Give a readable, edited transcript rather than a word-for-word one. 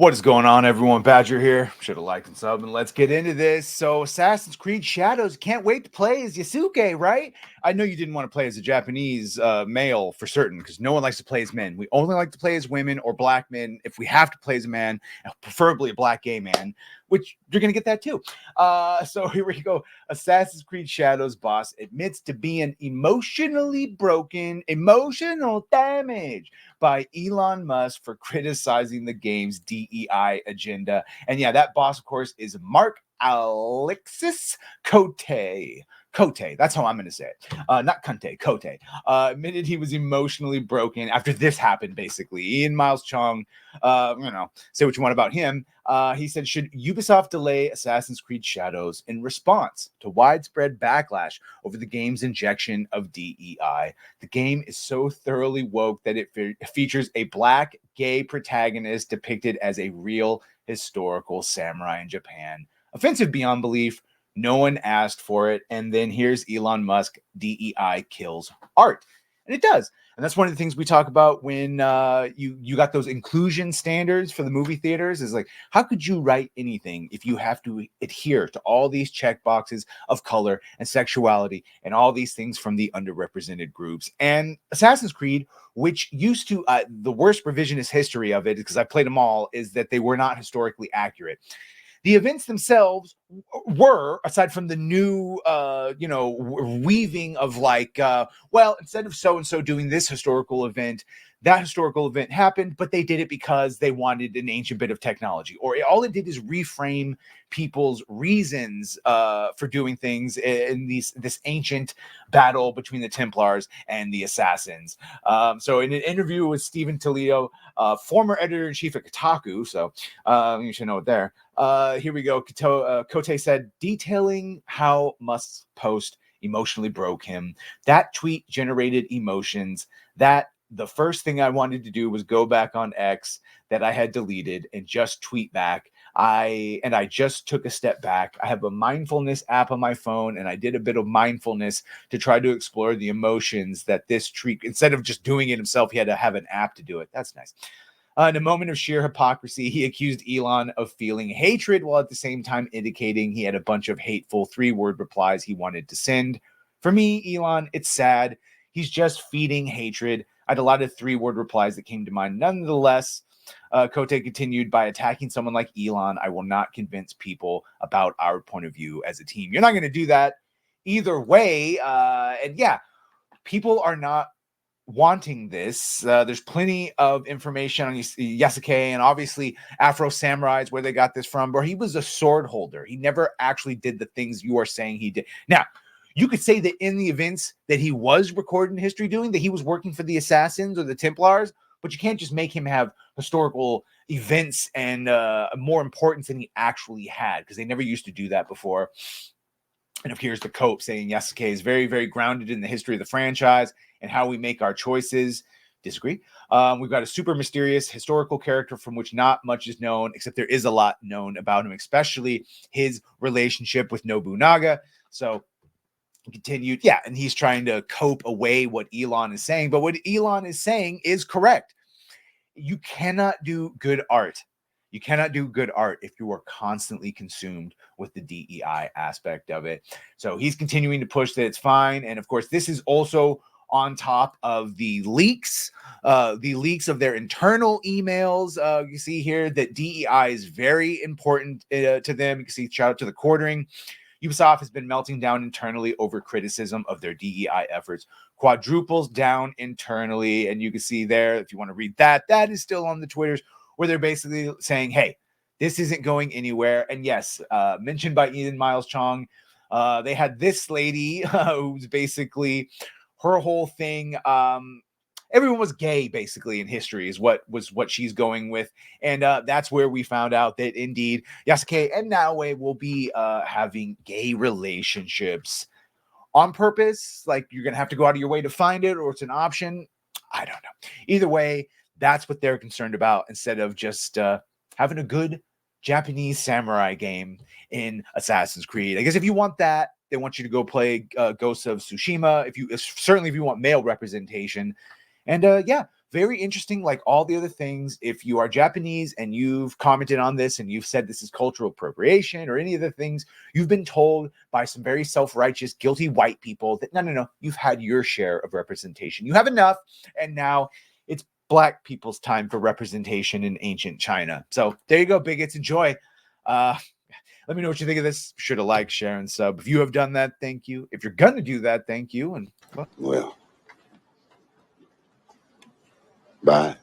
What is going on, everyone? Badger here. Should have liked and sub, and let's get into this. So, Assassin's Creed Shadows. Can't wait to play as Yasuke, right? I know you didn't want to play as a Japanese male for certain, because no one likes to play as men. We only like to play as women or black men if we have to play as a man, preferably a black gay man, which you're going to get that too. So, here we go. Assassin's Creed Shadows boss admits to being emotionally broken, emotional damage by Elon Musk for criticizing the game's DEI agenda. And yeah, that boss, of course, is Mark Alexis Cote. Cote, that's how I'm going to say it. Not Conte, Cote. Admitted he was emotionally broken after this happened, basically. Ian Miles Chong, say what you want about him. He said, should Ubisoft delay Assassin's Creed Shadows in response to widespread backlash over the game's injection of DEI? The game is so thoroughly woke that it features a black gay protagonist depicted as a real historical samurai in Japan. Offensive beyond belief. No one asked for it. And then here's Elon Musk, DEI kills art. And it does. And that's one of the things we talk about when you got those inclusion standards for the movie theaters, is like, how could you write anything if you have to adhere to all these check boxes of color and sexuality and all these things from the underrepresented groups? And Assassin's Creed, which used to, the worst revisionist history of it, because I played them all, is that they were not historically accurate. The events themselves were, aside from the new, weaving of like, instead of so-and-so doing this historical event, that historical event happened, but they did it because they wanted an ancient bit of technology. Or all it did is reframe people's reasons for doing things in this ancient battle between the Templars and the Assassins. So in an interview with Stephen Toledo, former editor-in-chief at Kotaku, so you should know it there. Here we go. Cote said, detailing how Musk's post emotionally broke him. That tweet generated emotions. That the first thing I wanted to do was go back on X that I had deleted and just tweet back. I just took a step back. I have a mindfulness app on my phone, and I did a bit of mindfulness to try to explore the emotions that this tweet, instead of just doing it himself, he had to have an app to do it. That's nice. In a moment of sheer hypocrisy, he accused Elon of feeling hatred while at the same time indicating he had a bunch of hateful 3-word replies he wanted to send. For me, Elon, it's sad. He's just feeding hatred. I had a lot of 3-word replies that came to mind. Nonetheless, Cote continued, by attacking someone like Elon, I will not convince people about our point of view as a team. You're not going to do that either way. And yeah, people are not wanting this. There's plenty of information on Yasuke and obviously Afro Samurai is where they got this from, where he was a sword holder. He never actually did the things you are saying he did. Now, you could say that in the events that he was recorded in history doing, that he was working for the Assassins or the Templars, but you can't just make him have historical events and more importance than he actually had, because they never used to do that before. And here's the Cope saying Yasuke is very, very grounded in the history of the franchise and how we make our choices. Disagree. We've got a super mysterious historical character from which not much is known, except there is a lot known about him, especially his relationship with Nobunaga. So continued, yeah, and he's trying to cope away what Elon is saying. But what Elon is saying is correct. You cannot do good art. You cannot do good art if you are constantly consumed with the DEI aspect of it. So he's continuing to push that it's fine. And of course, this is also on top of the leaks of their internal emails. You see here that DEI is very important to them. You can see, shout out to the quartering. Ubisoft has been melting down internally over criticism of their DEI efforts. Quadruples down internally. And you can see there, if you want to read that, that is still on the Twitters, where they're basically saying, hey, this isn't going anywhere. And yes, mentioned by Ian Miles Chong, they had this lady who's basically, her whole thing, everyone was gay basically in history is what she's going with. And that's where we found out that indeed Yasuke and Naoe will be having gay relationships on purpose. Like, you're going to have to go out of your way to find it, or it's an option. I don't know. Either way, that's what they're concerned about, instead of just having a good Japanese samurai game in Assassin's Creed. I guess if you want that, they want you to go play Ghost of Tsushima. If you want male representation. And yeah, very interesting. Like all the other things, if you are Japanese and you've commented on this and you've said this is cultural appropriation or any of the things, you've been told by some very self-righteous, guilty white people that no, you've had your share of representation. You have enough, and now it's Black people's time for representation in ancient China. So there you go, bigots. Enjoy. Let me know what you think of this. Be sure to like, share, and sub. If you have done that, thank you. If you're gonna do that, thank you. And well, bye.